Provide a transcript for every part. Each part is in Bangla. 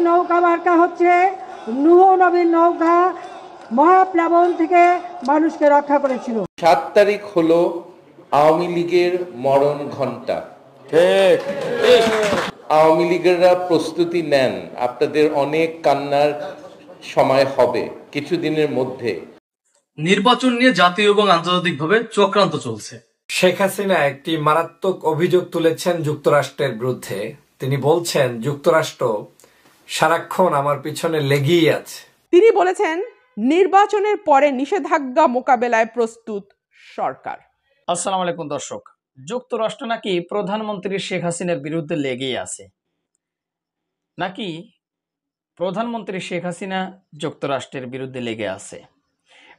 নৌকা মার্কা হচ্ছে নূহ নবীর নৌকা, মহাপ্লাবন থেকে মানুষকে রক্ষা করেছিল। 7 তারিখ হলো আওয়ামী লীগের মরণ ঘণ্টা। আওয়ামী লীগেররা প্রস্তুতি নেন, আপনাদের অনেক কান্নার সময় হবে কিছুদিনের মধ্যে। নির্বাচন নিয়ে জাতীয় এবং আন্তর্জাতিকভাবে চক্রান্ত চলছে। শেখ হাসিনা একটি মারাত্মক অভিযোগ তুলেছেন যুক্তরাষ্ট্রের বিরুদ্ধে। তিনি বলছেন যুক্তরাষ্ট্র সারাক্ষণ আমার পিছনে লেগেই আছে। তিনি বলেছেন নির্বাচনের পরে নিষেধাজ্ঞা মোকাবেলায় প্রস্তুত সরকার। আসসালামু আলাইকুম দর্শক, যুক্তরাষ্ট্র নাকি প্রধানমন্ত্রী শেখ হাসিনার বিরুদ্ধে লেগেই আছে, নাকি প্রধানমন্ত্রী শেখ হাসিনা যুক্তরাষ্ট্রের বিরুদ্ধে লেগে আছে?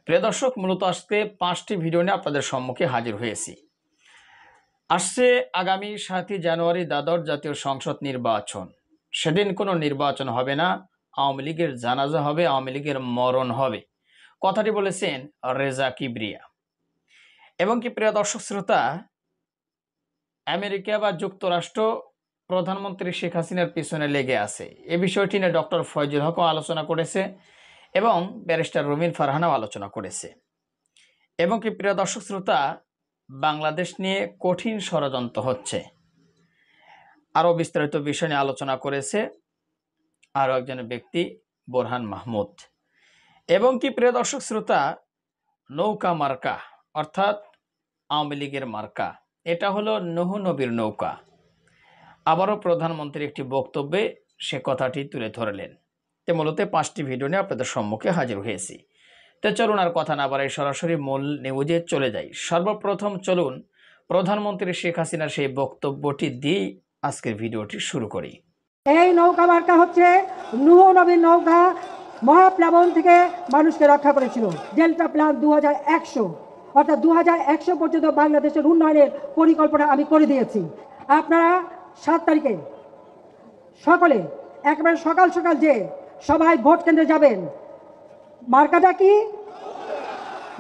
প্রিয় দর্শক, মূলত আজকে 5টি ভিডিও নিয়ে আপনাদের সম্মুখে হাজির হয়েছি। আসছে আগামী 7ই জানুয়ারি দ্বাদশ জাতীয় সংসদ নির্বাচন। সেদিন কোনো নির্বাচন হবে না, আওয়ামী লীগের জানাজা হবে, আওয়ামী লীগের মরণ হবে, কথাটি বলেছেন রেজা কিবরিয়া। এবং কি প্রিয় দর্শক শ্রোতা, আমেরিকা বা যুক্তরাষ্ট্র প্রধানমন্ত্রী শেখ হাসিনার পিছনে লেগে আছে, এ বিষয়টি নিয়ে ডক্টর ফয়জুল হকও আলোচনা করেছে এবং ব্যারিস্টার রুমিন ফারহানাও আলোচনা করেছে। এবং কি প্রিয় দর্শক শ্রোতা, বাংলাদেশ নিয়ে কঠিন ষড়যন্ত্র হচ্ছে, আরও বিস্তারিত বিষয় নিয়ে আলোচনা করেছে আরও একজন ব্যক্তি, বোরহান মাহমুদ। এবং কি প্রিয় দর্শক শ্রোতা, নৌকা মার্কা অর্থাৎ আওয়ামী লীগের মার্কা, এটা হলো নূহ নবীর নৌকা। আবারও প্রধানমন্ত্রী একটি বক্তব্যে সে কথাটি তুলে ধরলেন। তো মূলত 5টি ভিডিও নিয়ে আপনাদের সম্মুখে হাজির হয়েছি। তো চলুন আর কথা না বাড়াই সরাসরি মূল নিউজে চলে যাই। সর্বপ্রথম চলুন প্রধানমন্ত্রী শেখ হাসিনার সেই বক্তব্যটি দিয়ে আজকের ভিডিওটি শুরু করি। এই নৌকা মার্কা হচ্ছে নূহ নবীর নৌকা, মহাপ্লাবন থেকে মানুষকে রক্ষা করেছিল। ডেল্টা প্ল্যান 2100, অর্থাৎ 2100 পর্যন্ত বাংলাদেশের উন্নয়নের পরিকল্পনা আমি করে দিয়েছি। আপনারা 7 তারিখে সকলে একেবারে সকাল সকাল যে সবাই ভোট কেন্দ্রে যাবেন। মার্কাটা কি?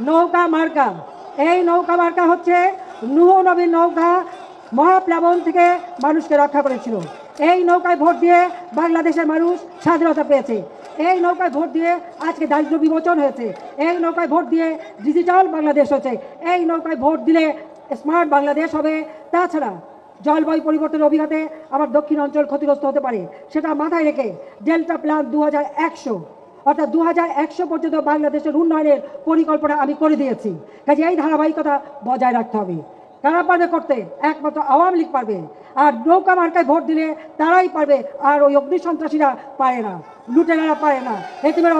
নৌকা মার্কা। এই নৌকা মার্কা হচ্ছে নূহ নবীর নৌকা, মহাপ্লাবন থেকে মানুষকে রক্ষা করেছিল। এই নৌকায় ভোট দিয়ে বাংলাদেশের মানুষ স্বাধীনতা পেয়েছে। এই নৌকায় ভোট দিয়ে আজকে দারিদ্র্য বিমোচন হয়েছে। এই নৌকায় ভোট দিয়ে ডিজিটাল বাংলাদেশ হচ্ছে। এই নৌকায় ভোট দিলে স্মার্ট বাংলাদেশ হবে। তাছাড়া জলবায়ু পরিবর্তনের অভিঘাতে আমার দক্ষিণ অঞ্চল ক্ষতিগ্রস্ত হতে পারে, সেটা মাথায় রেখে ডেল্টা প্ল্যান 2100, অর্থাৎ 2100 পর্যন্ত বাংলাদেশের উন্নয়নের পরিকল্পনা আমি করে দিয়েছি। কাজে এই ধারাবাহিকতা বজায় রাখতে হবে। কারা পারবে করতে? একমাত্র আওয়ামী লীগ পারবে। আর নৌকা মার্কায় ভোট দিলে তারাই পারবে, আর ওই অগ্নি সন্ত্রাসীরা পারে না, লুটেরারা পারে না, এতিমের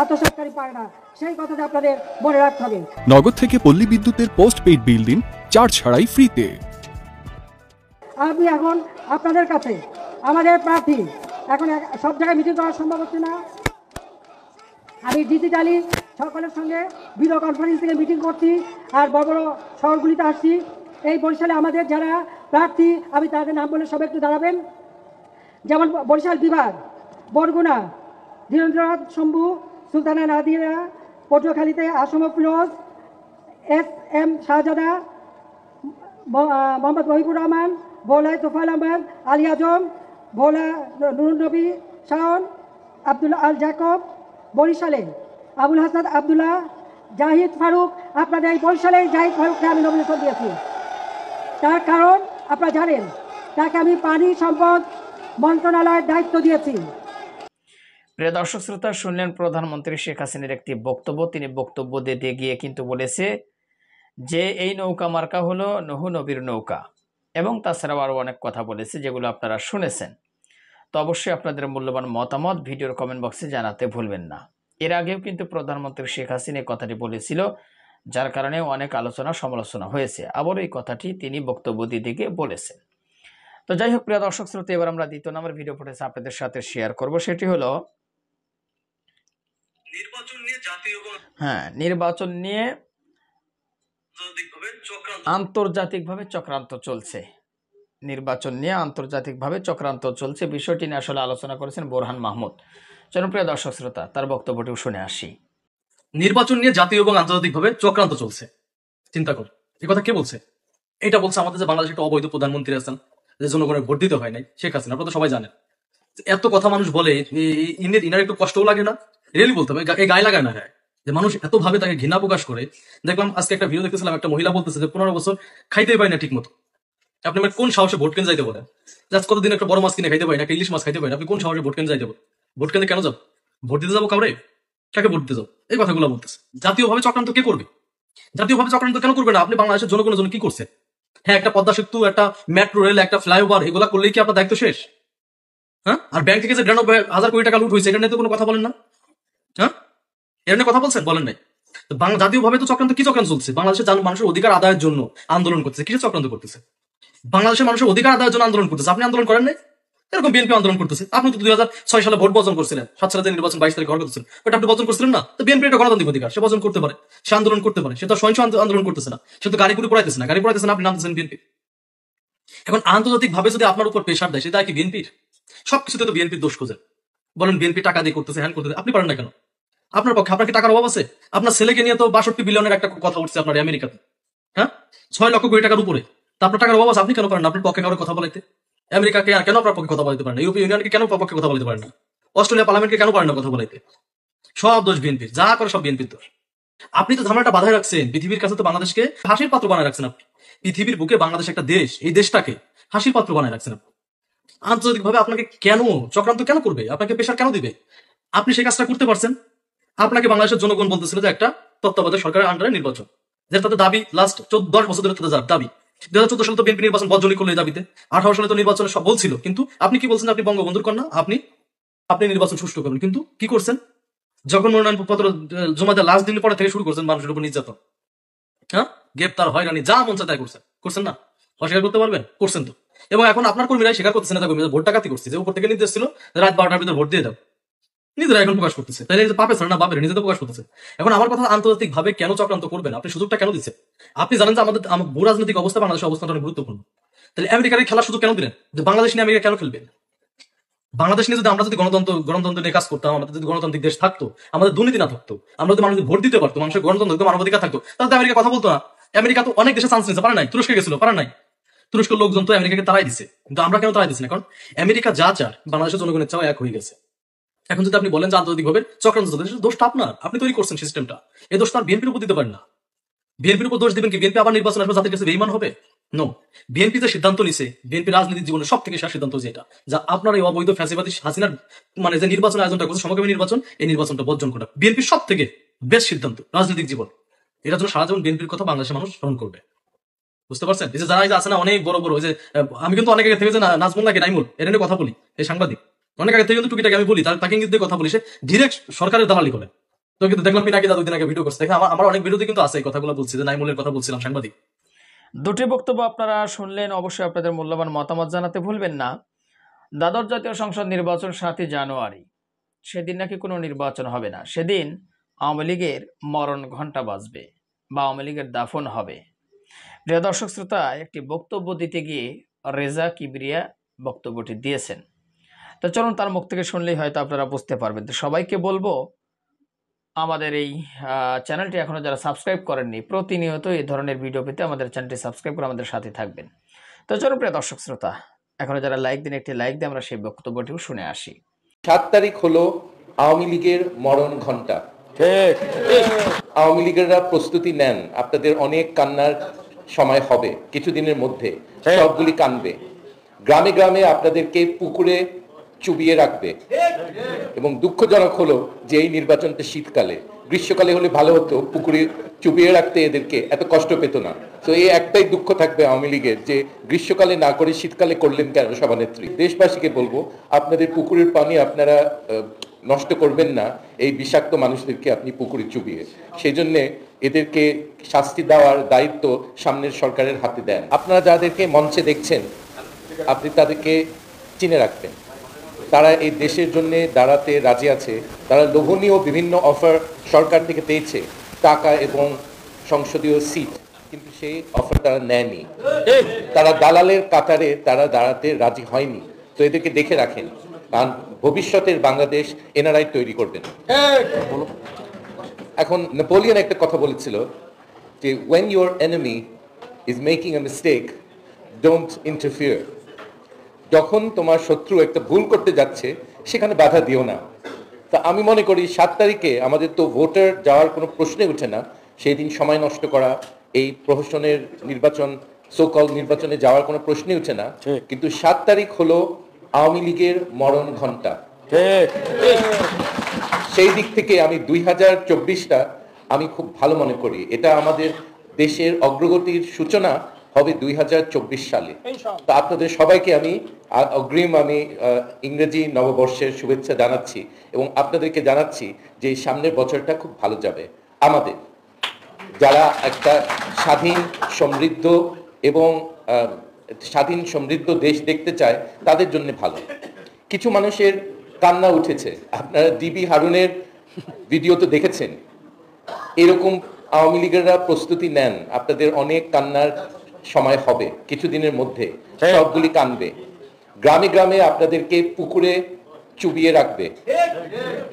আত্মসাৎকারী পারে না। সেই কথাটা আপনাদের মনে রাখতে হবে। নগদ থেকে পল্লী বিদ্যুতের পোস্ট পেইড বিল দিন চার্জ ছাড়াই ফ্রিতে। আমি এখন আপনাদের কাছে আমাদের প্রার্থী, এখন সব জায়গায় মিটিং করা সম্ভব হচ্ছে না, আমি ডিজিটালি সকলের সঙ্গে ভিডিও কনফারেন্সিংয়ে মিটিং করছি আর বড় বড় শহরগুলিতে আসছি। এই বরিশালে আমাদের যারা প্রার্থী, আমি তাদের নাম বলে সব একটু দাঁড়াবেন। যেমন বরিশাল বিভাগ, বরগুনা ধীরেন্দ্রনাথ শম্ভু, সুলতানা নাদিরা, পটুয়াখালীতে আসম ফিরোজ, SM শাহজাদা, মোহাম্মদ মহিবুর রহমান, ভোলায় তোফাল আহমেদ, আলী আজম, ভোলা নুরুন নবী শাওন, আব্দুল্লাহ আল জাকব। বরিশালে আবুল হাসান আবদুল্লাহ, জাহিদ ফারুক। আপনাদের এই বরিশালে জাহিদ ফারুককে আমি নমিনেশন দিয়েছি। তার কারণ আপনারা জানেন, তাকে আমি পানি সম্পদ মন্ত্রণালয়ের দায়িত্ব দিয়েছি। প্রিয় দর্শক শ্রোতা, শুনলেন প্রধানমন্ত্রী শেখ হাসিনার একটি বক্তব্য। তিনি বক্তব্য দিতে গিয়ে কিন্তু বলেছে যে এই নৌকা মার্কা হলো নূহ নবীর নৌকা, এবং তাছাড়াও আরও অনেক কথা বলেছে যেগুলো আপনারা শুনেছেন। তো অবশ্যই আপনাদের মূল্যবান মতামত ভিডিওর কমেন্ট বক্সে জানাতে ভুলবেন না। এর আগেও কিন্তু প্রধানমন্ত্রী শেখ হাসিনা এই কথাটি বলেছিল, যার কারণে অনেক আলোচনা সমালোচনা হয়েছে। আবার এই কথাটি তিনি বক্তব্য দিতে গিয়ে বলেছেন। তো যাই হোক প্রিয় দর্শক শ্রোতা, এবার আমরা 2 নম্বর ভিডিও ফুটেজ আপনাদের সাথে শেয়ার করব। সেটি হলো নির্বাচন নিয়ে আন্তর্জাতিকভাবে চক্রান্ত চলছে। নির্বাচন নিয়ে আন্তর্জাতিকভাবে চক্রান্ত চলছে, বিষয়টি নিয়ে আসলে আলোচনা করেছেন বোরহান মাহমুদ। জনপ্রিয় দর্শক শ্রোতা, তার বক্তব্যটিও শুনে আসি। নির্বাচন নিয়ে জাতীয় এবং আন্তর্জাতিকভাবে চক্রান্ত চলছে। চিন্তা কর, এই কথা কে বলছে? এটা বলছে আমাদের যে বাংলাদেশে একটা অবৈধ প্রধানমন্ত্রী আছেন, যে জনগণের ভোট দিতে হয় নাই, শেখ হাসিনা। আপনারা তো সবাই জানেন এত কথা মানুষ বলে, ইনার একটু কষ্টও লাগে না? রিয়েলি বলতে হবে, এই গায়ে লাগায় না গায়ে, যে মানুষ এত ভাবে তাকে ঘৃণা প্রকাশ করে। দেখলাম আজকে একটা ভিডিও দেখতেছিলাম, একটা মহিলা বলতেছে যে 15 বছর খাইতেই পারি না ঠিক মতো। আপনি আমার কোন সাহসে ভোট কেন্দ্রে যাইতে বলেন? জাস্ট কতদিন একটা বড় মাছ কিনে খাইতে পারি না, একটা ইলিশ মাছ খাইতে পারি না, আপনি কোন সাহসে ভোট কেন্দ্রে যাইতে বলেন? ভোট কেন্দ্রে কেন যাবো? ভোট দিতে যাবো কাউরে? কাকে ভোট দিতে যাবো? এই কথাগুলো বলতেছে। জাতীয়ভাবে চক্রান্ত কে করবে? জাতীয়ভাবে চক্রান্ত কেন করবে না? আপনি বাংলাদেশের জনগণের জন্য কি করছেন? হ্যাঁ, একটা পদ্মা সেতু, একটা মেট্রো রেল, একটা ফ্লাইওভার, এগুলা করলেই কি আপনার দায়িত্ব শেষ? হ্যাঁ, আর ব্যাংক থেকে যে 93,000 কোটি টাকা লুট হয়েছে, এটা নিয়ে তো কোনো কথা বলেন না। হ্যাঁ, এর নিয়ে কথা বলছেন? বলেন নাই। তো জাতীয়ভাবে তো চক্রান্ত, কি চক্রান্ত চলছে? বাংলাদেশের মানুষের অধিকার আদায়ের জন্য আন্দোলন করতেছে। কিসের চক্রান্ত করতেছে? বাংলাদেশের মানুষের অধিকার আদায়ের জন্য আন্দোলন করতেছে। আপনি আন্দোলন করেন নাই? এরকম বিএনপি আন্দোলন করতেছে। আপনি তো 2006 সালে ভোট বর্জন করছিলেন, 7 সালে নির্বাচন 22 তারিখ ঘর করতেছেন, বাট আপনি বর্জন করছিলেন না। তো বিএনপি একটা গণতান্ত্রিক অধিকার, সে বর্জন করতে পারে, সে আন্দোলন করতে পারে। সে তো সহিংস আন্দোলন করতেছে না, সে তো গাড়ি পুরি পড়াইতেছে না। গাড়ি পড়াইতেছে না, আপনি নামতেছেন বিএনপি। এখন আন্তর্জাতিক ভাবে যদি আপনার উপর প্রেশার দেয়, সেটা কি বিএনপির? সবকিছুতে তো বিএনপির দোষ খোঁজেন, বলেন বিএনপি টাকা দিয়ে করতেছে, হ্যান করতেছে। আপনি পারেন না কেন? আপনার পক্ষে, আপনার কি টাকার অভাব আছে? আপনার ছেলেকে নিয়ে তো 62 বিলিয়নের একটা কথা উঠছে আপনার আমেরিকাতে। হ্যাঁ, 6 লক্ষ কোটি টাকার উপরে। তা আপনার টাকার অভাব আছে, আপনি কেন পারেন না? আপনার পক্ষে কারো কথা বলাইতে? আমেরিকাকে কেন আপনার পক্ষে কথা বলতে পারেন না? ইউরোপীয় ইউনিয়নকে কেন পক্ষে কথা বলতে পারেন না? অস্ট্রেলিয়া পার্লামেন্টকে কেন পারেন না কথা বলাইতে? সব দোষ বিএনপির, যা করে সব বিএনপির দোষ। আপনি তো ঝামেলাটা বাধায় রাখছেন, পৃথিবীর কাছে তো বাংলাদেশকে হাসির পাত্র বানায় রাখছেন আপনি। পৃথিবীর বুকে বাংলাদেশ একটা দেশ, এই দেশটাকে হাসির পাত্র বানায় রাখছেন আপনি। আন্তর্জাতিকভাবে আপনাকে কেন চক্রান্ত কেন করবে? আপনাকে প্রেশার কেন দিবে? আপনি সেই কাজটা করতে পারছেন। আপনাকে বাংলাদেশের জনগণ বলতেছিল যে একটা তত্ত্বাবধায়ক সরকারের আন্ডারে নির্বাচন, যে তাদের দাবি লাস্ট 10 বছর ধরে তাদের দাবি। 2014 সালে তো বিএনপি নির্বাচন বদলি করলো এই দাবিতে। 18 সালে তো নির্বাচনে সব বলছিল, কিন্তু আপনি কি বলছেন? আপনি বঙ্গবন্ধুর কন্যা, আপনি নির্বাচন সুষ্ঠু করুন, কিন্তু কি করছেন? যখন মনোনয়ন পত্র জমা দেওয়ার লাস্ট দিনের পরে থেকে শুরু করছেন মানুষের উপর নির্যাতন। হ্যাঁ, গ্রেপ্তার, হয়রানি, যা মন চায় তাই করছেন না? অস্বীকার করতে পারবেন? করছেন তো। এবং এখন আপনার কর্মীরাই স্বীকার করতেছে, নেতা কর্মীরা ভোট ডাকাতি করছে, যে উপর থেকে নির্দেশ ছিল রাত 12টার ভিতরে ভোট দিয়ে দাও। নিজেরা এখন প্রকাশ করতেছে, তাহলে পাপে ছাড়া না বাপের নিজেদের প্রকাশ করতেছে। এখন আমার কথা, আন্তর্জাতিক ভাবে কেন চক্রান্ত করবেন? আপনি সুযোগটা কেন দিচ্ছেন? আপনি জানেন যে আমাদের ভূ রাজনৈতিক অবস্থা, বাংলাদেশের অবস্থাটা অনেক গুরুত্বপূর্ণ। তাহলে আমেরিকার খেলার সুযোগ কেন দিলেন? যে বাংলাদেশ নিয়ে আমেরিকা কেন খেলবেন? বাংলাদেশ নিয়ে যদি আমরা যদি গণতন্ত্র নিয়ে কাজ করতাম, আমাদের যদি গণতান্ত্রিক দেশ থাকতো, আমাদের দুর্নীতি না থাকতো, আমরা যদি মানুষ ভোট দিতে পারতো, মানুষের গণতন্ত্র মানবাধিকার থাকতো, তাহলে তো আমেরিকা কথা বলতো না। আমেরিকা তো অনেক দেশে চান্স নিতে পারে নাই, তুরস্কে গেছিল, পারে নাই। তুরস্কের লোকজন তো আমেরিকাকে তারাই দিচ্ছে, কিন্তু আমরা কেন তারাই দিচ্ছি না? কারণ আমেরিকা যা চায় বাংলাদেশের জনগণের চাও এক হয়ে গেছে। এখন যদি আপনি বলেন যে আন্তর্জাতিকভাবে চক্রান্ত চলছে, দোষটা আপনার, আপনি তৈরি করছেন সিস্টেমটা। এই দোষটা আর বিএনপির উপর দিতে পারেন না। বিএনপির উপর দোষ দিবেন কি? বিএনপি আবার নির্বাচন আসবে, জাতির কাছে বেঈমান হবে? নো, বিএনপি যে সিদ্ধান্ত নিছে, বিএনপি রাজনীতির জীবনে সব থেকে সেরা সিদ্ধান্ত যেটা, যা আপনার এই অবৈধ ফ্যাসিবাদী হাসিনার মানে যে নির্বাচন আয়োজনটা করছে, সমকামী নির্বাচন, এই নির্বাচনটা বর্জন করা বিএনপির সব থেকে বেস্ট সিদ্ধান্ত রাজনৈতিক জীবন। এটার জন্য সারা জীবন বিএনপির কথা বাংলাদেশের মানুষ স্মরণ করবে। বুঝতে পারছেন? এই যে যারা আছে না অনেক বড় বড়, ওই যে আমি কিন্তু অনেক আগে থেকে যে নাজমুল নাকি নাইমুল, এর নিয়ে কথা বলি, এই সাংবাদিক অনেক আগে থেকে কিন্তু টুকিটাকে আমি বলি, তাকে ইঙ্গিত দিয়ে কথা বলি, সে ডিরেক্ট সরকারের দালালি করে। তো কিন্তু দেখলাম পিনাকি দাদু দিন আগে ভিডিও করছে, দেখে আমার অনেক ভিডিওতে কিন্তু আছে এই কথাগুলো বলছি, যে নাইমুলের কথা বলছিলাম সাংবাদিক। দুটি বক্তব্য আপনারা শুনলেন, অবশ্যই আপনাদের মূল্যবান মতামত জানাতে ভুলবেন না। দ্বাদশ জাতীয় সংসদ নির্বাচন 7 জানুয়ারি, সেদিন নাকি কোনো নির্বাচন হবে না, সেদিন আওয়ামী লীগের মরণ ঘণ্টা বাজবে বা আওয়ামী লীগের দাফন হবে। প্রিয় দর্শক শ্রোতা, একটি বক্তব্য দিতে গিয়ে রেজা কিবরিয়া বক্তব্যটি দিয়েছেন। তো চলুন তার মুখ থেকে শুনলেই হয়তো আপনারা বুঝতে পারবেন। তো সবাইকে বলবো, আমাদের এই চ্যানেলটি এখনো যারা সাবস্ক্রাইব করেননি, প্রতিনিয়ত এই ধরনের ভিডিও পেতে আমাদের চ্যানেলটি সাবস্ক্রাইব করে আমাদের সাথে থাকবেন। তো চলুন প্রিয় দর্শক শ্রোতা, এখনো যারা লাইক দিন, একটি লাইক দিয়ে আমরা সেই বক্তব্যটিও শুনে আসি। 7 তারিখ হলো আওয়ামী লীগের মরণ ঘণ্টা। ঠিক, আওয়ামী লীগেরা প্রস্তুতি নেন, আপনাদের অনেক কান্নার সময় হবে কিছুদিনের মধ্যে, সবগুলি কানবে। গ্রামে গ্রামে আপনাদেরকে পুকুরে চুবিয়ে রাখবে। এবং দুঃখজনক হলো যে এই নির্বাচনটা শীতকালে, গ্রীষ্মকালে হলে ভালো হতো, পুকুরে চুবিয়ে রাখতে এদেরকে এত কষ্ট পেত না। তো এই একটাই দুঃখ থাকবে আওয়ামী লীগের, যে গ্রীষ্মকালে না করে শীতকালে করলেন কেন সভানেত্রী। দেশবাসীকে বলবো, আপনাদের পুকুরের পানি আপনারা নষ্ট করবেন না এই বিষাক্ত মানুষদেরকে আপনি পুকুরে চুবিয়ে। সেই জন্য এদেরকে শাস্তি দেওয়ার দায়িত্ব সামনের সরকারের হাতে দেন। আপনারা যাদেরকে মঞ্চে দেখছেন, আপনি তাদেরকে চিনে রাখবেন। তারা এই দেশের জন্য দাঁড়াতে রাজি আছে। তারা লোভনীয় বিভিন্ন অফার সরকার থেকে পেয়েছে, টাকা এবং সংসদীয় সিট, কিন্তু সেই অফার তারা নেয়নি। তারা দালালের কাতারে তারা দাঁড়াতে রাজি হয়নি। তো এদেরকে দেখে রাখেন, কারণ ভবিষ্যতের বাংলাদেশ এনারাই তৈরি করবেন। এখন নেপোলিয়ন একটা কথা বলেছিল যে, when your enemy is making a mistake, don't interfere. যখন তোমার শত্রু একটা ভুল করতে যাচ্ছে সেখানে বাধা দিও না। তা আমি মনে করি 7 তারিখে আমাদের তো ভোটার যাওয়ার কোনো প্রশ্নে উঠে না, সেই দিন সময় নষ্ট করা, এই প্রহসনের নির্বাচন, সোকল নির্বাচনে যাওয়ার কোনো প্রশ্নই উঠে না। কিন্তু 7 তারিখ হলো আওয়ামী লীগের মরণ ঘণ্টা। সেই দিক থেকে আমি 2024টা আমি খুব ভালো মনে করি। এটা আমাদের দেশের অগ্রগতির সূচনা হবে 2024 সালে। তো আপনাদের সবাইকে আমি অগ্রিম ইংরেজি নববর্ষের শুভেচ্ছা জানাচ্ছি এবং আপনাদেরকে জানাচ্ছি যে এই সামনের বছরটা খুব ভালো যাবে আমাদের, যারা একটা স্বাধীন সমৃদ্ধ এবং স্বাধীন সমৃদ্ধ দেশ দেখতে চায় তাদের জন্য ভালো। কিছু মানুষের কান্না উঠেছে, আপনারা ডিবি হারুনের ভিডিও তো দেখেছেন। এরকম আওয়ামী লীগেরা প্রস্তুতি নেন, আপনাদের অনেক কান্নার সময় হবে কিছুদিনের মধ্যে, সবগুলি কানবে। গ্রামে গ্রামে আপনাদেরকে পুকুরে চুবিয়ে রাখবে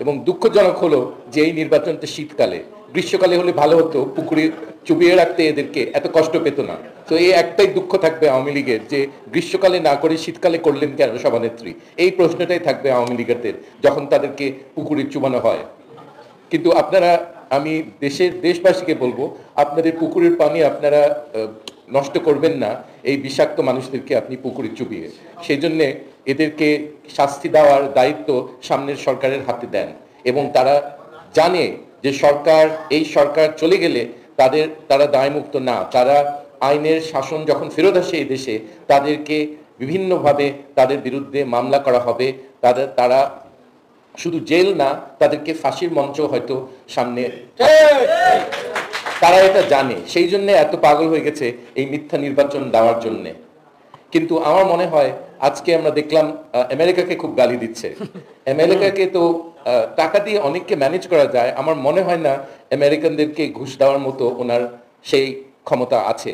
এবং দুঃখজনক হলো যে এই নির্বাচনটা শীতকালে, গ্রীষ্মকালে হলে ভালো হতো, পুকুরে চুবিয়ে রাখতে এদেরকে এত কষ্ট পেত না। তো এই একটাই দুঃখ থাকবে আওয়ামী লীগের, যে গ্রীষ্মকালে না করে শীতকালে করলেন কেন সভানেত্রী, এই প্রশ্নটাই থাকবে আওয়ামী লীগের যখন তাদেরকে পুকুরে চুবানো হয়। কিন্তু আপনারা, আমি দেশবাসীকে বলবো, আপনাদের পুকুরের পানি আপনারা নষ্ট করবেন না এই বিষাক্ত মানুষদেরকে আপনি পুকুরে চুবিয়ে। সেই জন্যে এদেরকে শাস্তি দেওয়ার দায়িত্ব সামনের সরকারের হাতে দেন এবং তারা জানে যে এই সরকার চলে গেলে তারা দায়মুক্ত না। তারা আইনের শাসন যখন ফেরত আসে এই দেশে, তাদেরকে বিভিন্নভাবে তাদের বিরুদ্ধে মামলা করা হবে। তারা শুধু জেল না, তাদেরকে ফাঁসির মঞ্চ হয়তো সামনে, তারা এটা জানে। সেই জন্য এত পাগল হয়ে গেছে এই মিথ্যা নির্বাচন দেওয়ার জন্য। কিন্তু আমার মনে হয় আজকে আমরা দেখলাম আমেরিকাকে খুব গালি দিচ্ছে। আমেরিকাকে তো টাকা দিয়ে অনেককে ম্যানেজ করা যায়। আমার মনে হয় না আমেরিকানদেরকে ঘুষ দেওয়ার মতো ওনার সেই ক্ষমতা আছে।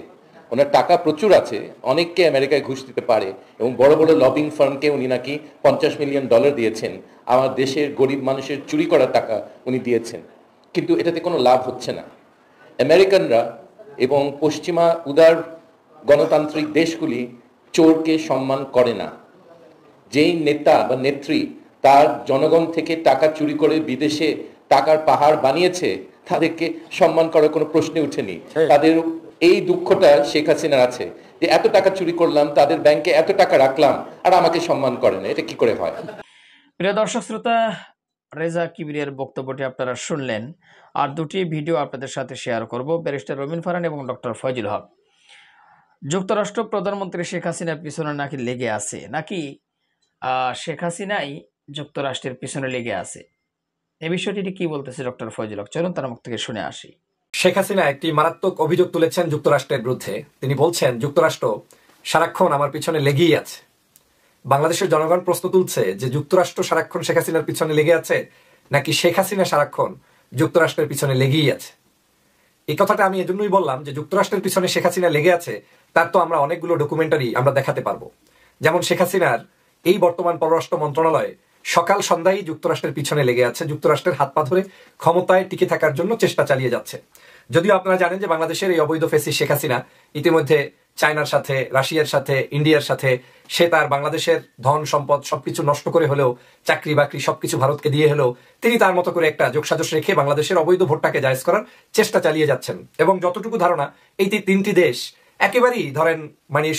ওনার টাকা প্রচুর আছে, অনেককে আমেরিকায় ঘুষ দিতে পারে এবং বড় বড় লবিং ফার্মকে উনি নাকি $50 মিলিয়ন দিয়েছেন। আমার দেশের গরিব মানুষের চুরি করা টাকা উনি দিয়েছেন, কিন্তু এটাতে কোনো লাভ হচ্ছে না। আমেরিকানরা এবং পশ্চিমা উদার গণতান্ত্রিক দেশগুলি চোরকে সম্মান করে না। যেই নেতা বা নেত্রী তার জনগণ থেকে টাকা চুরি করে বিদেশে টাকার পাহাড় বানিয়েছে, তাদেরকে সম্মান করার কোনো প্রশ্নে উঠেনি। তাদের এই দুঃখটা শেখ হাসিনার আছে যে এত টাকা চুরি করলাম, তাদের ব্যাংকে এত টাকা রাখলাম, আর আমাকে সম্মান করে না। এটা কি করে হয়? প্রিয় দর্শক শ্রোতা, রেজা কিবরিয়ার বক্তব্যটি আপনারা শুনলেন। আর দুটি ভিডিও আপনাদের সাথে শেয়ার করব, ব্যারিস্টার রবিন ফারহান এবং ডক্টর ফয়জুল হক। যুক্তরাষ্ট্র প্রধানমন্ত্রী শেখ হাসিনার পিছনে নাকি লেগে আছে, নাকি শেখ হাসিনাই যুক্তরাষ্ট্রের পিছনে লেগে আছে, এই বিষয়টি কি বলতেছে ডক্টর ফয়জুল হক, চলুন তার মুখ থেকে শুনে আসি। শেখ হাসিনা একটি মারাত্মক অভিযোগ তুলেছেন যুক্তরাষ্ট্রের বিরুদ্ধে। তিনি বলছেন যুক্তরাষ্ট্র সারাক্ষণ আমার পিছনে লেগেই আছে। বাংলাদেশের জনগণ প্রশ্ন তুলছে যে যুক্তরাষ্ট্র সারাক্ষণ শেখ হাসিনার পিছনে লেগে আছে, নাকি শেখ হাসিনা সারাক্ষণ যুক্তরাষ্ট্রের পিছনে লেগেই আছে। এই কথাটা আমি এজন্যই বললাম যে যুক্তরাষ্ট্রের পিছনে শেখ হাসিনা লেগে আছে, তার তো আমরা অনেকগুলো ডকুমেন্টারি আমরা দেখাতে পারবো। যেমন শেখ হাসিনার এই বর্তমান পররাষ্ট্র মন্ত্রণালয় সকাল সন্ধ্যায় যুক্তরাষ্ট্রের পিছনে লেগে আছে, যুক্তরাষ্ট্রের হাত পা ধরে ক্ষমতায় টিকে থাকার জন্য চেষ্টা চালিয়ে যাচ্ছে। যদিও আপনারা জানেন যে বাংলাদেশের এই অবৈধ ফেসি শেখ হাসিনা ইতিমধ্যে চায়নার সাথে, রাশিয়ার সাথে, ইন্ডিয়ার সাথে সে তার বাংলাদেশের ধন সম্পদ সবকিছু নষ্ট করে হলেও, চাকরি বাকরি সবকিছু ভারতকে দিয়ে হলেও তিনি তার মতো করে একটা যোগসাজশ রেখে বাংলাদেশের অবৈধ ভোটটাকে জায়েজ করার চেষ্টা চালিয়ে যাচ্ছেন। এবং যতটুকু ধারণা, এই তিনটি দেশ একেবারেই ধরেন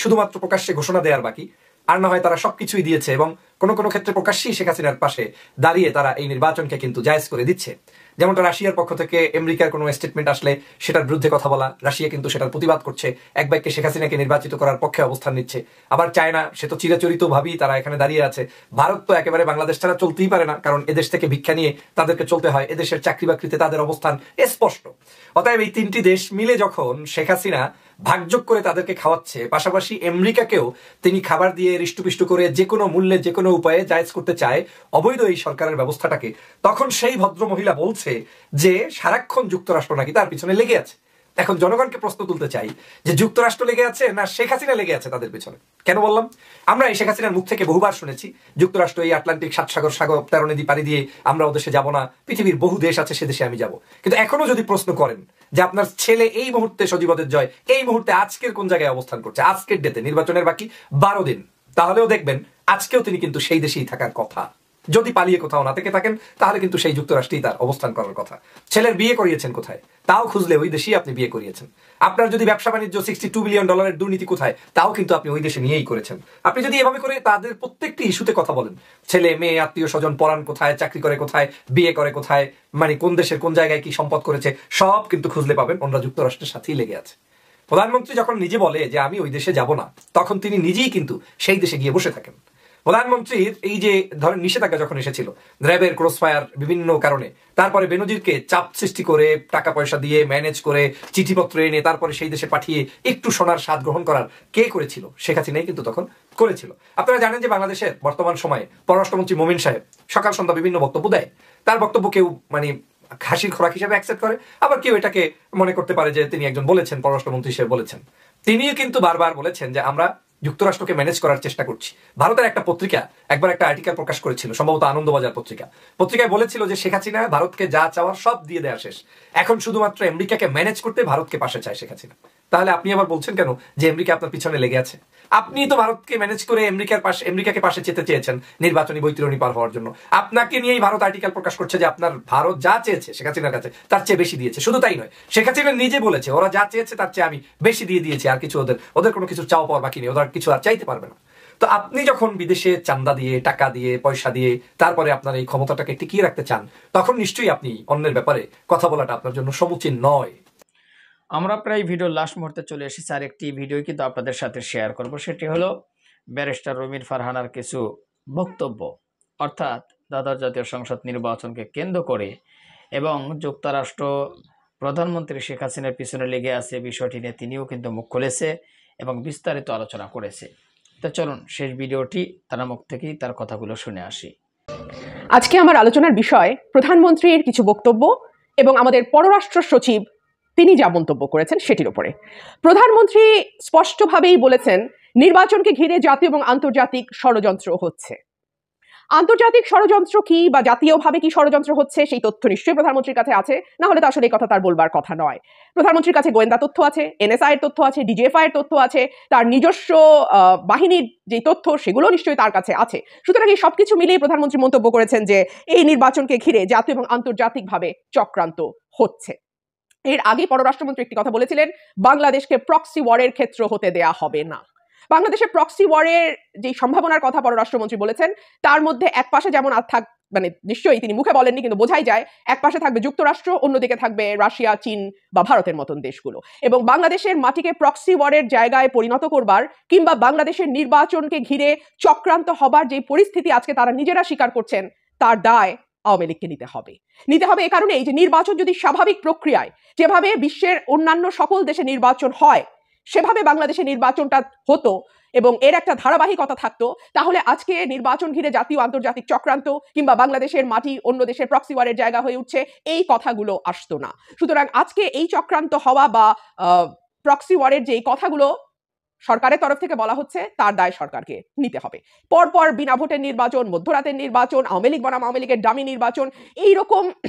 শুধুমাত্র প্রকাশ্যে ঘোষণা দেওয়ার বাকি, আর না হয় তারা সবকিছুই দিয়েছে এবং কোনো কোনো ক্ষেত্রে প্রকাশ্যেই শেখ হাসিনার পাশে দাঁড়িয়ে তারা এই নির্বাচনকে কিন্তু জায়েজ করে দিচ্ছে। যেমনটা রাশিয়ার পক্ষ থেকে আমেরিকার কোনো স্টেটমেন্ট আসলে সেটার বিরুদ্ধে কথা বলা, রাশিয়া কিন্তু সেটার প্রতিবাদ করছে, এক বাক্যে শেখ হাসিনাকে নির্বাচিত করার পক্ষে অবস্থান নিচ্ছে। আবার চায়না, সে তো চিরাচরিত ভাবেই তারা এখানে দাঁড়িয়ে আছে। ভারত তো একেবারে বাংলাদেশ ছাড়া চলতেই পারে না, কারণ এদেশ থেকে ভিক্ষা নিয়ে তাদেরকে চলতে হয়, এদেশের চাকরি বাকরিতে তাদের অবস্থান স্পষ্ট। অতএব এই তিনটি দেশ মিলে যখন শেখ হাসিনা ভাগযোগ করে তাদেরকে খাওয়াচ্ছে, পাশাপাশি আমেরিকাকেও তিনি খাবার দিয়ে হৃষ্টপুষ্ট করে যে কোনো মূল্যে যে কোনো উপায়ে জায়েজ করতে চায় অবৈধ এই সরকারের ব্যবস্থাটাকে, তখন সেই ভদ্র মহিলা বলছে যে সারাক্ষণ যুক্তরাষ্ট্র নাকি তার পিছনে লেগে আছে। এখন জনগণকে প্রশ্ন তুলতে চাই যে যুক্তরাষ্ট্র লেগে আছে না শেখ হাসিনা লেগে আছে তাদের পিছনে? কেন বললাম? আমরা এই শেখ হাসিনার মুখ থেকে বহুবার শুনেছি যুক্তরাষ্ট্র এই আটলান্টিক 7 সাগর 13 নদী পাড়ি দিয়ে আমরা ও দেশে যাব না, পৃথিবীর বহু দেশ আছে সে দেশে আমি যাব। কিন্তু এখনো যদি প্রশ্ন করেন যে আপনার ছেলে এই মুহূর্তে সজীবদের জয় এই মুহূর্তে আজকের কোন জায়গায় অবস্থান করছে, আজকের ডেতে নির্বাচনের বাকি 12 দিন, তাহলেও দেখবেন আজকেও তিনি কিন্তু সেই দেশেই থাকার কথা। যদি পালিয়ে কোথাও না থেকে থাকেন তাহলে কিন্তু সেই যুক্তরাষ্ট্রেই তার অবস্থান করার কথা। ছেলের বিয়ে করিয়েছেন কোথায়, তাও খুঁজলে ওই দেশেই আপনি বিয়ে করিয়েছেন। আপনার যদি ব্যবসা বাণিজ্য $62 বিলিয়ন দুর্নীতি কোথায়, তাও কিন্তু আপনি ওই দেশে নিয়েই করেছেন। আপনি যদি এভাবে করে তাদের প্রত্যেকটি ইস্যুতে কথা বলেন, ছেলে মেয়ে আত্মীয় স্বজন পড়ান কোথায়, চাকরি করে কোথায়, বিয়ে করে কোথায়, মানে কোন দেশের কোন জায়গায় কি সম্পদ করেছে, সব কিন্তু খুঁজলে পাবেন ওনারা যুক্তরাষ্ট্রের সাথেই লেগে আছে। প্রধানমন্ত্রী যখন নিজে বলে যে আমি ওই দেশে যাব না, তখন তিনি নিজেই কিন্তু সেই দেশে গিয়ে বসে থাকেন। প্রধানমন্ত্রীর এই যে ধরেন নিষেধাজ্ঞা যখন এসেছিল র্যাবের ক্রসফায়ার বিভিন্ন কারণে, তারপরে বেনজিরকে চাপ সৃষ্টি করে টাকা পয়সা দিয়ে ম্যানেজ করে চিঠিপত্র এনে তারপরে সেই দেশে পাঠিয়ে একটু সোনার স্বাদ গ্রহণ করার কে করেছিল? শেখ হাসিনাই কিন্তু তখন করেছিল। আপনারা জানেন যে বাংলাদেশের বর্তমান সময়ে পররাষ্ট্রমন্ত্রী মোমিন সাহেব সকাল সন্ধ্যা বিভিন্ন বক্তব্য দেয়। তার বক্তব্য কেউ মানে হাসির খোরাক হিসেবে অ্যাকসেপ্ট করে, আবার কেউ এটাকে মনে করতে পারে যে তিনি একজন বলেছেন, পররাষ্ট্রমন্ত্রী হিসেবে বলেছেন। তিনিও কিন্তু বারবার বলেছেন যে আমরা যুক্তরাষ্ট্রকে ম্যানেজ করার চেষ্টা করছি। ভারতের একটা পত্রিকা একবার একটা আর্টিকেল প্রকাশ করেছিল, সম্ভবত আনন্দবাজার পত্রিকায় বলেছিল যে শেখ হাসিনা ভারতকে যা চাওয়ার সব দিয়ে দেওয়া শেষ, এখন শুধুমাত্র আমেরিকাকে ম্যানেজ করতে ভারতকে পাশে চায় শেখ হাসিনা। তাহলে আপনি আবার বলছেন কেন যে আমেরিকা আপনার পিছনে লেগে আছে? আপনি তো ভারতকে ম্যানেজ করে আমেরিকাকে পাশে যেতে চেয়েছেন নির্বাচনী বৈতরণী পার হওয়ার জন্য। আপনাকে নিয়েই ভারত আর্টিকেল প্রকাশ করছে যে আপনার ভারত যা চেয়েছে শেখ হাসিনার কাছে তার চেয়ে বেশি দিয়েছে। শুধু তাই নয়, শেখ হাসিনা নিজে বলেছে ওরা যা চেয়েছে তার চেয়ে আমি বেশি দিয়ে দিয়েছি, আর কিছু ওদের কোনো কিছু চাওয়া পাওয়ার বাকি নেই, ওরা কিছু আর চাইতে পারবে না। তো আপনি যখন বিদেশে চান্দা দিয়ে, টাকা দিয়ে, পয়সা দিয়ে তারপরে আপনার এই ক্ষমতাটাকে টিকিয়ে রাখতে চান, তখন নিশ্চয়ই আপনি অন্যের ব্যাপারে কথা বলাটা আপনার জন্য সমুচীন নয়। আমরা প্রায় ভিডিও লাস্ট মুহূর্তে চলে এসেছি, আর একটি ভিডিও কিন্তু আপনাদের সাথে শেয়ার করব। সেটি হলো ব্যারিস্টার রুমিন ফারহানার কিছু বক্তব্য, অর্থাৎ দ্বাদশ জাতীয় সংসদ নির্বাচনকে কেন্দ্র করে এবং যুক্তরাষ্ট্র প্রধানমন্ত্রী শেখ হাসিনার পিছনে লেগে আছে বিষয়টি নিয়ে তিনিও কিন্তু মুখ খুলেছে এবং বিস্তারিত আলোচনা করেছে। তো চলুন শেষ ভিডিওটি তার মুখ থেকেই তার কথাগুলো শুনে আসি। আজকে আমার আলোচনার বিষয় প্রধানমন্ত্রীর কিছু বক্তব্য এবং আমাদের পররাষ্ট্র সচিব তিনি যা মন্তব্য করেছেন সেটির উপরে। প্রধানমন্ত্রী স্পষ্টভাবেই বলেছেন নির্বাচনকে ঘিরে জাতীয় এবং আন্তর্জাতিক ষড়যন্ত্র হচ্ছে। আন্তর্জাতিক ষড়যন্ত্র কি বা জাতীয়ভাবে কি ষড়যন্ত্র হচ্ছে সেই তথ্য নিশ্চয়ই প্রধানমন্ত্রীর কাছে আছে, না হলে তো আসলে এই কথা তার বলবার কথা নয়। প্রধানমন্ত্রীর কাছে গোয়েন্দা তথ্য আছে, এনএসআই এর তথ্য আছে, ডিজিএফআই এর তথ্য আছে, তার নিজস্ব বাহিনীর যে তথ্য সেগুলো নিশ্চয়ই তার কাছে আছে। সুতরাং এই সবকিছু মিলিয়ে প্রধানমন্ত্রী মন্তব্য করেছেন যে এই নির্বাচনকে ঘিরে জাতীয় এবং আন্তর্জাতিকভাবে চক্রান্ত হচ্ছে। এর আগে পররাষ্ট্রমন্ত্রী একটি কথা বলেছিলেন, বাংলাদেশকে প্রক্সি ওয়ারের ক্ষেত্র হতে দেয়া হবে না। বাংলাদেশের প্রক্সি ওয়ারের যে সম্ভাবনার কথা পররাষ্ট্রমন্ত্রী বলেছেন, তার মধ্যে এক পাশে যেমন মানে নিশ্চয়ই তিনি মুখে বলেননি কিন্তু বোঝাই যায়, এক পাশে থাকবে যুক্তরাষ্ট্র, অন্যদিকে থাকবে রাশিয়া, চীন বা ভারতের মতন দেশগুলো। এবং বাংলাদেশের মাটিকে প্রক্সি ওয়ারের জায়গায় পরিণত করবার কিংবা বাংলাদেশের নির্বাচনকে ঘিরে চক্রান্ত হবার যে পরিস্থিতি আজকে তারা নিজেরা স্বীকার করছেন, তার দায় আওয়ামী লীগকে নিতে হবে। এ কারণেই যে নির্বাচন যদি স্বাভাবিক প্রক্রিয়ায় যেভাবে বিশ্বের অন্যান্য সকল দেশে নির্বাচন হয় সেভাবে বাংলাদেশে নির্বাচনটা হতো এবং এর একটা ধারাবাহিকতা থাকতো, তাহলে আজকে নির্বাচন ঘিরে জাতীয় আন্তর্জাতিক চক্রান্ত কিংবা বাংলাদেশের মাটি অন্য দেশের প্রক্সি ওয়ারের জায়গা হয়ে উঠছে এই কথাগুলো আসতো না। সুতরাং আজকে এই চক্রান্ত হওয়া বা প্রক্সি ওয়ারের যে কথাগুলো সরকারের তরফ থেকে বলা হচ্ছে তার দায় সরকারকে নিতে হবে। পরপর বিনা ভোটের নির্বাচন, মধ্যরাতের নির্বাচন, আওয়ামী লীগ বনাম আওয়ামী লীগের ডামি নির্বাচন, এইরকম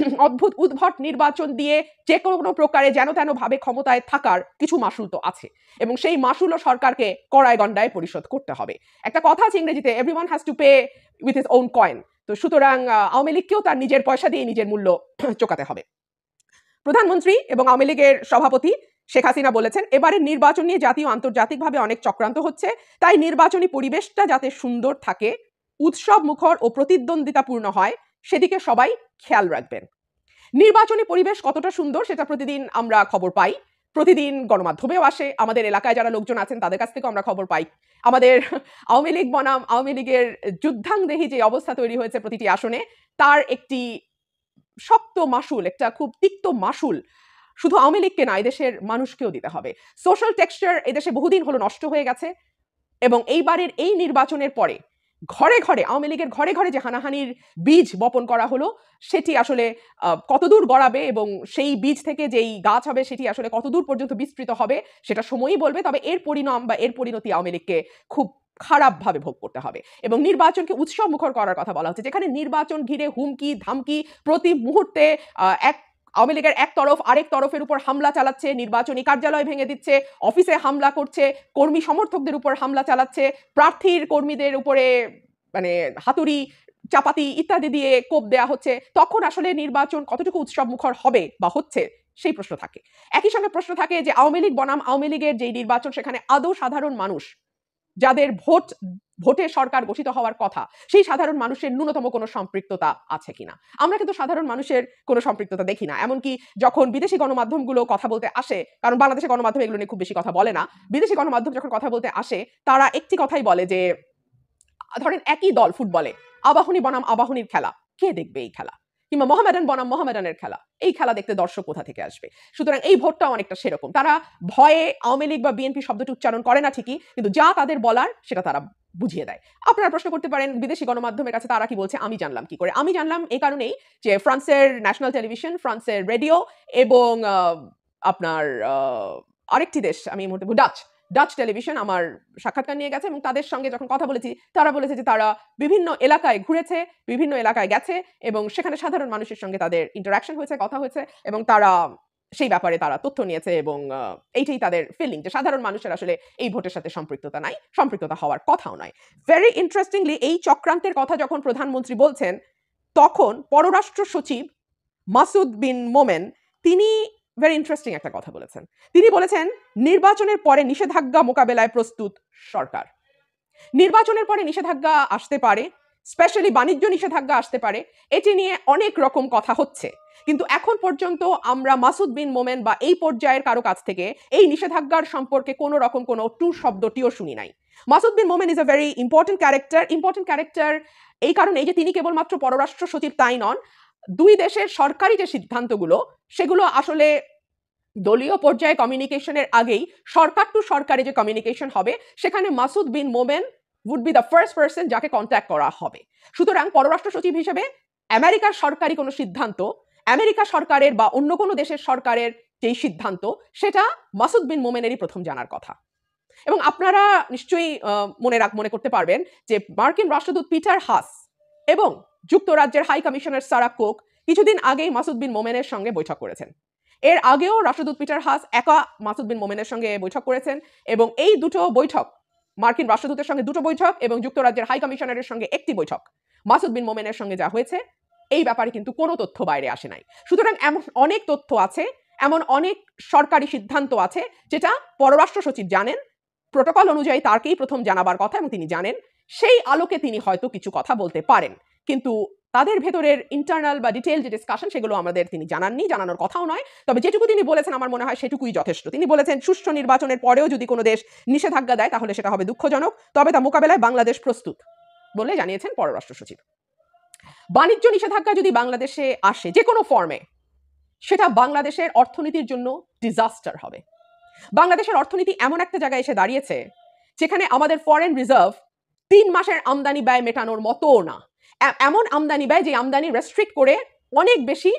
অদ্ভুত উদ্ভট নির্বাচন দিয়ে যে কোনো প্রকারে যেন তেন ভাবে ক্ষমতায় থাকার কিছু মাসুল তো আছে এবং সেই মাসুলও সরকারকে কড়ায় গন্ডায় পরিশোধ করতে হবে। একটা কথা আছে ইংরেজিতে, everyone has to pay with his own coin. তো সুতরাং আওয়ামী লীগকেও তার নিজের পয়সা দিয়ে নিজের মূল্য চোকাতে হবে। প্রধানমন্ত্রী এবং আওয়ামী লীগের সভাপতি শেখ হাসিনা বলেছেন এবারের নির্বাচন নিয়ে জাতীয় আন্তর্জাতিকভাবে অনেক চক্রান্ত হচ্ছে, তাই নির্বাচনী পরিবেশটা যাতে সুন্দর থাকে, উৎসব মুখর ও প্রতিদ্বন্দ্বিতাপূর্ণ হয় সেদিকে সবাই খেয়াল রাখবেন। নির্বাচনী পরিবেশ কতটা সুন্দর সেটা প্রতিদিন আমরা খবর পাই, প্রতিদিন গণমাধ্যমেও আসে, আমাদের এলাকায় যারা লোকজন আছেন তাদের কাছ থেকেও আমরা খবর পাই। আমাদের আওয়ামী লীগ বনাম আওয়ামী লীগের যুদ্ধাংদেহী যে অবস্থা তৈরি হয়েছে প্রতিটি আসনে, তার একটি শক্ত মাসুল, একটা খুব তিক্ত মাসুল শুধু আওয়ামী লীগকে না এদেশের মানুষকেও দিতে হবে। সোশ্যাল টেক্সচার এদেশে বহুদিন হলো নষ্ট হয়ে গেছে এবং এইবারের এই নির্বাচনের পরে ঘরে ঘরে আওয়ামী লীগের ঘরে ঘরে যে হানাহানির বীজ বপন করা হলো সেটি আসলে কতদূর গড়াবে এবং সেই বীজ থেকে যেই গাছ হবে সেটি আসলে কতদূর পর্যন্ত বিস্তৃত হবে সেটা সময়ই বলবে। তবে এর পরিণাম বা এর পরিণতি আওয়ামী লীগকে খুব খারাপভাবে ভোগ করতে হবে এবং নির্বাচনকে উৎসব মুখর করার কথা বলা হচ্ছে, যেখানে নির্বাচন ঘিরে হুমকি ধামকি প্রতি মুহূর্তে আওয়ামী লীগের এক তরফ আরেক তরফের উপর হামলা চালাচ্ছে, নির্বাচনী কার্যালয় ভেঙে দিচ্ছে, অফিসে হামলা করছে, কর্মী সমর্থকদের উপর হামলা চালাচ্ছে, প্রার্থীর কর্মীদের উপরে মানে হাতুড়ি চাপাতি ইত্যাদি দিয়ে কোপ দেয়া হচ্ছে, তখন আসলে নির্বাচন কতটুকু উৎসব মুখর হবে বা হচ্ছে সেই প্রশ্ন থাকে। একই সঙ্গে প্রশ্ন থাকে যে আওয়ামী লীগ বনাম আওয়ামী লীগের যে নির্বাচন, সেখানে আদৌ সাধারণ মানুষ যাদের ভোটে সরকার গঠিত হওয়ার কথা, সেই সাধারণ মানুষের ন্যূনতম কোনো সম্পৃক্ততা আছে কিনা। আমরা কিন্তু সাধারণ মানুষের কোনো সম্পৃক্ততা দেখি না। এমনকি যখন বিদেশি গণমাধ্যমগুলো কথা বলতে আসে, কারণ বাংলাদেশের গণমাধ্যম এগুলো নিয়ে খুব বেশি কথা বলে না, বিদেশি গণমাধ্যম যখন কথা বলতে আসে তারা একটি কথাই বলে যে ধরেন একই দল ফুটবলে, আবাহনী বনাম আবাহনীর খেলা, কে দেখবে এই খেলা? কিংবা মোহামেডান বনাম মোহামেডানের খেলা, এই খেলা দেখতে দর্শক কোথা থেকে আসবে? সুতরাং এই ভোটটা অনেকটা সেরকম। তারা ভয়ে আওয়ামী লীগ বা বিএনপি শব্দটি উচ্চারণ করে না ঠিকই, কিন্তু যা তাদের বলার সেটা তারা বুঝিয়ে দেয়। আপনারা প্রশ্ন করতে পারেন বিদেশি গণমাধ্যমের কাছে তারা কি বলছে আমি জানলাম কি করে? আমি জানলাম এই কারণেই যে ফ্রান্সের ন্যাশনাল টেলিভিশন, ফ্রান্সের রেডিও এবং আপনার আরেকটি দেশ, আমি এই মুহূর্তে ডাচ টেলিভিশন আমার সাক্ষাৎকার নিয়ে গেছে, এবং তাদের সঙ্গে যখন কথা বলেছি তারা বলেছে যে তারা বিভিন্ন এলাকায় ঘুরেছে, বিভিন্ন এলাকায় গেছে, এবং সেখানে সাধারণ মানুষের সঙ্গে তাদের ইন্টারাকশন হয়েছে, কথা হয়েছে, এবং তারা সেই ব্যাপারে তারা তথ্য নিয়েছে, এবং এইটাই তাদের ফিলিং যে সাধারণ মানুষের আসলে এই ভোটের সাথে সম্পৃক্ততা নাই, সম্পৃক্ততা হওয়ার কথাও নয়। ভেরি ইন্টারেস্টিংলি এই চক্রান্তের কথা যখন প্রধানমন্ত্রী বলছেন, তখন পররাষ্ট্র সচিব মাসুদ বিন মোমেন তিনি ভেরি ইন্টারেস্টিং একটা কথা বলেছেন। তিনি বলেছেন নির্বাচনের পরে নিষেধাজ্ঞা মোকাবেলায় প্রস্তুত সরকার। নির্বাচনের পরে নিষেধাজ্ঞা আসতে পারে, স্পেশালি বাণিজ্য নিষেধাজ্ঞা আসতে পারে, এটি নিয়ে অনেক রকম কথা হচ্ছে, কিন্তু এখন পর্যন্ত আমরা মাসুদ বিন মোমেন বা এই পর্যায়ের কারো কাছ থেকে এই নিষেধাজ্ঞার সম্পর্কে কোনো রকম কোনো টু শব্দটিও শুনি নাই। Masud bin Momen is a very important character এই কারণে যে তিনি কেবলমাত্র পররাষ্ট্র সচিব তাই নন, দুই দেশের সরকারি যে সিদ্ধান্তগুলো সেগুলো আসলে দলীয় পর্যায়ে কমিউনিকেশনের আগেই সরকার টু সরকারে যে কমিউনিকেশন হবে, সেখানে মাসুদ বিন মোমেন would be the first person যাকে কন্ট্যাক্ট করা হবে। সুতরাং পররাষ্ট্র সচিব হিসেবে আমেরিকার সরকারি কোনো সিদ্ধান্ত, আমেরিকা সরকারের বা অন্য কোনো দেশের সরকারের যেই সিদ্ধান্ত, সেটা মাসুদ বিন মোমেনেরই প্রথম জানার কথা। এবং আপনারা নিশ্চয়ই মনে করতে পারবেন যে মার্কিন রাষ্ট্রদূত পিটার হাস এবং যুক্তরাজ্যের হাই কমিশনার সারা কোক কিছুদিন আগেই মাসুদ বিন মোমেনের সঙ্গে বৈঠক করেছেন। এর আগেও রাষ্ট্রদূত পিটার হাস একা মাসুদ বিন মোমেনের সঙ্গে বৈঠক করেছেন, এবং এই দুটো বৈঠক, মার্কিন রাষ্ট্রদূতের সঙ্গে দুটো বৈঠক এবং যুক্তরাজ্যের হাই কমিশনারের সঙ্গে একটি বৈঠক, মাসুদ বিন মোমেনের সঙ্গে যা হয়েছে এই ব্যাপারে কিন্তু কোনো তথ্য বাইরে আসে নাই। সুতরাং এমন অনেক তথ্য আছে, এমন অনেক সরকারি সিদ্ধান্ত আছে যেটা পররাষ্ট্র সচিব জানেন, প্রোটোকল অনুযায়ী তারকেই প্রথম জানাবার কথা, এবং তিনি জানেন, সেই আলোকে তিনি হয়তো কিছু কথা বলতে পারেন, কিন্তু তাদের ভেতরের ইন্টারনাল বা ডিটেইল যে ডিসকাশন সেগুলো আমাদের তিনি জানাননি, জানানোর কথাও নয়। তবে যেটুকু তিনি বলেছেন আমার মনে হয় সেটুকুই যথেষ্ট। তিনি বলেছেন সুষ্ঠু নির্বাচনের পরেও যদি কোনো দেশ নিষেধাজ্ঞা দেয় তাহলে সেটা হবে দুঃখজনক, তবে তা মোকাবেলায় বাংলাদেশ প্রস্তুত বলে জানিয়েছেন পররাষ্ট্র সচিব। বাণিজ্য নিষেধাজ্ঞা যদি বাংলাদেশে আসে যে কোনো ফর্মে, সেটা বাংলাদেশের অর্থনীতির জন্য ডিজাস্টার হবে। বাংলাদেশের অর্থনীতি এমন একটা জায়গায় এসে দাঁড়িয়েছে যেখানে আমাদের ফরেন রিজার্ভ 3 মাসের আমদানি ব্যয় মেটানোর মতো না, এমন আমদানি ব্যয় যে আমদানি রেস্ট্রিক্ট করে অনেক বেশি,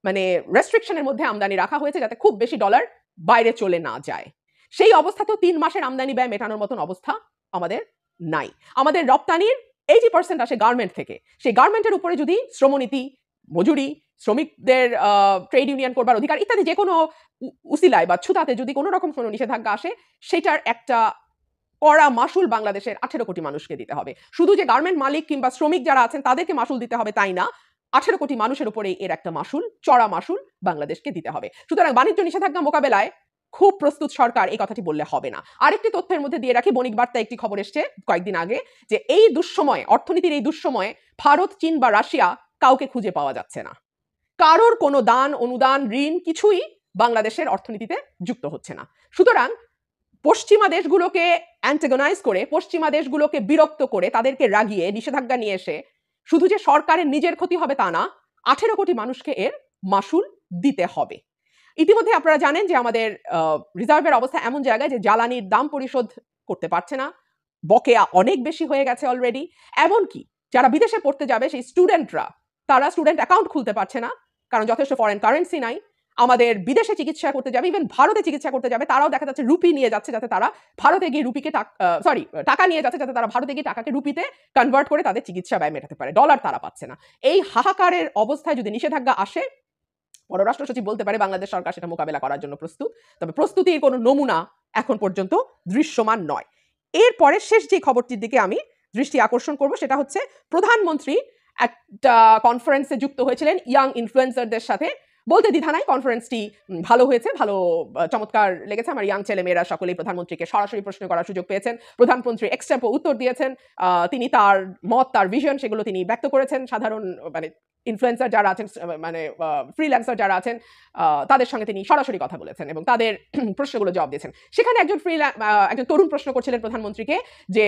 মানে রেস্ট্রিকশনের মধ্যে আমদানি রাখা হয়েছে যাতে খুব বেশি ডলার বাইরে চলে না যায়। সেই অবস্থাতেও 3 মাসের আমদানি ব্যয় মেটানোর মতন অবস্থা আমাদের নাই। আমাদের রপ্তানির 80% আসে গার্মেন্ট থেকে। সেই গার্মেন্টের উপরে যদি শ্রমনীতি, মজুরি, শ্রমিকদের ট্রেড ইউনিয়ন করবার অধিকার ইত্যাদি যে কোনো উসিলায় বা ছুতাতে যদি কোনো রকম কোনো নিষেধাজ্ঞা আসে, সেটার একটা কড়া মাসুল বাংলাদেশের 18 কোটি মানুষকে দিতে হবে। শুধু যে গার্মেন্ট মালিক কিংবা শ্রমিক যারা আছেন তাদেরকে মাসুল দিতে হবে তাই না, 18 কোটি মানুষের উপরে এর একটা মাসুল, চড়া মাসুল বাংলাদেশকে দিতে হবে। সুতরাং বাণিজ্য নিষেধাজ্ঞা মোকাবেলায় খুব প্রস্তুত সরকার, এই কথাটি বললে হবে না। আরেকটি তথ্যের মধ্যে দিয়ে রাখি, বণিক বার্তা একটি খবর এসছে কয়েকদিন আগে যে এই দুঃসময়ে, অর্থনীতির এই দুঃসময়ে ভারত, চীন বা রাশিয়া কাউকে খুঁজে পাওয়া যাচ্ছে না। কারোর কোনো দান, অনুদান, ঋণ কিছুই বাংলাদেশের অর্থনীতিতে যুক্ত হচ্ছে না। সুতরাং পশ্চিমা দেশগুলোকে অ্যান্টাগনাইজ করে, পশ্চিমা দেশগুলোকে বিরক্ত করে, তাদেরকে রাগিয়ে নিষেধাজ্ঞা নিয়ে এসে শুধু যে সরকারের নিজের ক্ষতি হবে তা না, 18 কোটি মানুষকে এর মাসুল দিতে হবে। ইতিমধ্যে আপনারা জানেন যে আমাদের রিজার্ভের অবস্থা এমন জায়গায় যে জ্বালানির দাম পরিশোধ করতে পারছে না, বকেয়া অনেক বেশি হয়ে গেছে অলরেডি। এমনকি যারা বিদেশে পড়তে যাবে সেই স্টুডেন্টরা, তারা স্টুডেন্ট অ্যাকাউন্ট খুলতে পারছে না, কারণ যথেষ্ট ফরেন কারেন্সি নাই। আমাদের বিদেশে চিকিৎসা করতে যাবে, ইভেন ভারতে চিকিৎসা করতে যাবে, তারাও দেখা যাচ্ছে রুপি নিয়ে যাচ্ছে যাতে তারা ভারতে গিয়ে রুপিকে টাকা নিয়ে যাচ্ছে যাতে তারা ভারতে গিয়ে টাকাকে রুপিতে কনভার্ট করে তাদের চিকিৎসা ব্যয় মেটাতে পারে, ডলার তারা পাচ্ছে না। এই হাহাকারের অবস্থায় যদি নিষেধাজ্ঞা আসে, পররাষ্ট্র সচিব বলতে পারে বাংলাদেশ সরকার সেটা মোকাবেলা করার জন্য প্রস্তুত, তবে প্রস্তুতির কোনো নমুনা এখন পর্যন্ত দৃশ্যমান নয়। এরপরে শেষ যে খবরটির দিকে আমি দৃষ্টি আকর্ষণ করব সেটা হচ্ছে প্রধানমন্ত্রী একটা কনফারেন্সে যুক্ত হয়েছিলেন ইয়াং ইনফ্লুয়েন্সারদের সাথে। বলতে দ্বিধা নাই, কনফারেন্সটি ভালো হয়েছে, ভালো চমৎকার লেগেছে। আমার ইয়াং ছেলেমেয়েরা সকলেই প্রধানমন্ত্রীকে সরাসরি প্রশ্ন করার সুযোগ পেয়েছেন। প্রধানমন্ত্রী এক্সটেম্পো উত্তর দিয়েছেন। তিনি তার মত, তার ভিশন সেগুলো তিনি ব্যক্ত করেছেন। সাধারণ মানে ইনফ্লুয়েন্সার যারা আছেন, মানে ফ্রিল্যান্সার যারা আছেন, তাদের সঙ্গে তিনি সরাসরি কথা বলেছেন এবং তাদের প্রশ্নগুলো জবাব দিয়েছেন। সেখানে একজন তরুণ প্রশ্ন করছিলেন প্রধানমন্ত্রীকে যে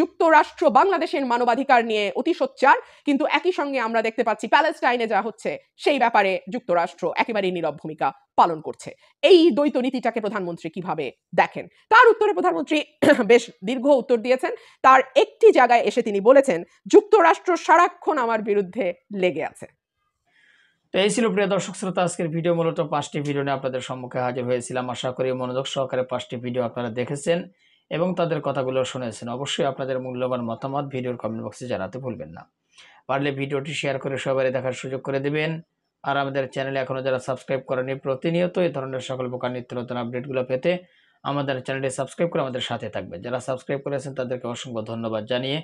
যুক্তরাষ্ট্র বাংলাদেশের মানবাধিকার নিয়ে অতি সোচ্চার, কিন্তু একই সঙ্গে আমরা দেখতে পাচ্ছি প্যালেস্টাইনে যা হচ্ছে সেই ব্যাপারে যুক্তরাষ্ট্র একেবারেই নীরব ভূমিকা পালন করছে। এই দ্বৈত নীতিটাকে প্রধানমন্ত্রী কিভাবে দেখেন? তার উত্তরে প্রধানমন্ত্রী বেশ দীর্ঘ উত্তর দিয়েছেন। তার একটি জায়গায় এসে তিনি বলেছেন, যুক্তরাষ্ট্র সারাক্ষণ আমার বিরুদ্ধে লেগে আছে। তো এই ছিল প্রিয় দর্শক শ্রোতা আজকের ভিডিও। মূলত 5টি ভিডিও নিয়ে আপনাদের সম্মুখে হাজির হয়েছিলাম। আশা করি মনোযোগ সহকারে 5টি ভিডিও আপনারা দেখেছেন এবং তাদের কথাগুলো শুনেছেন। অবশ্যই আপনাদের মূল্যবান মতামত ভিডিওর কমেন্ট বক্সে জানাতে ভুলবেন না। পারলে ভিডিওটি শেয়ার করে সবাই দেখার সুযোগ করে দেবেন। আর আমাদের চ্যানেলে এখনো যারা সাবস্ক্রাইব করেনি, প্রতিনিয়ত এই ধরনের সকল প্রকার নিত্য নতুন আপডেটগুলো পেতে আমাদের চ্যানেলটি সাবস্ক্রাইব করে আমাদের সাথে থাকবেন। যারা সাবস্ক্রাইব করেছেন তাদেরকে অসংখ্য ধন্যবাদ জানিয়ে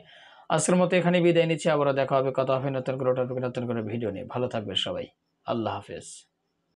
আজকের মতো এখানে বিদায় নিচ্ছি। আবারও দেখা হবে, কথা হবে নতুন করে ভিডিও নিয়ে। ভালো থাকবেন সবাই। আল্লাহ হাফেজ।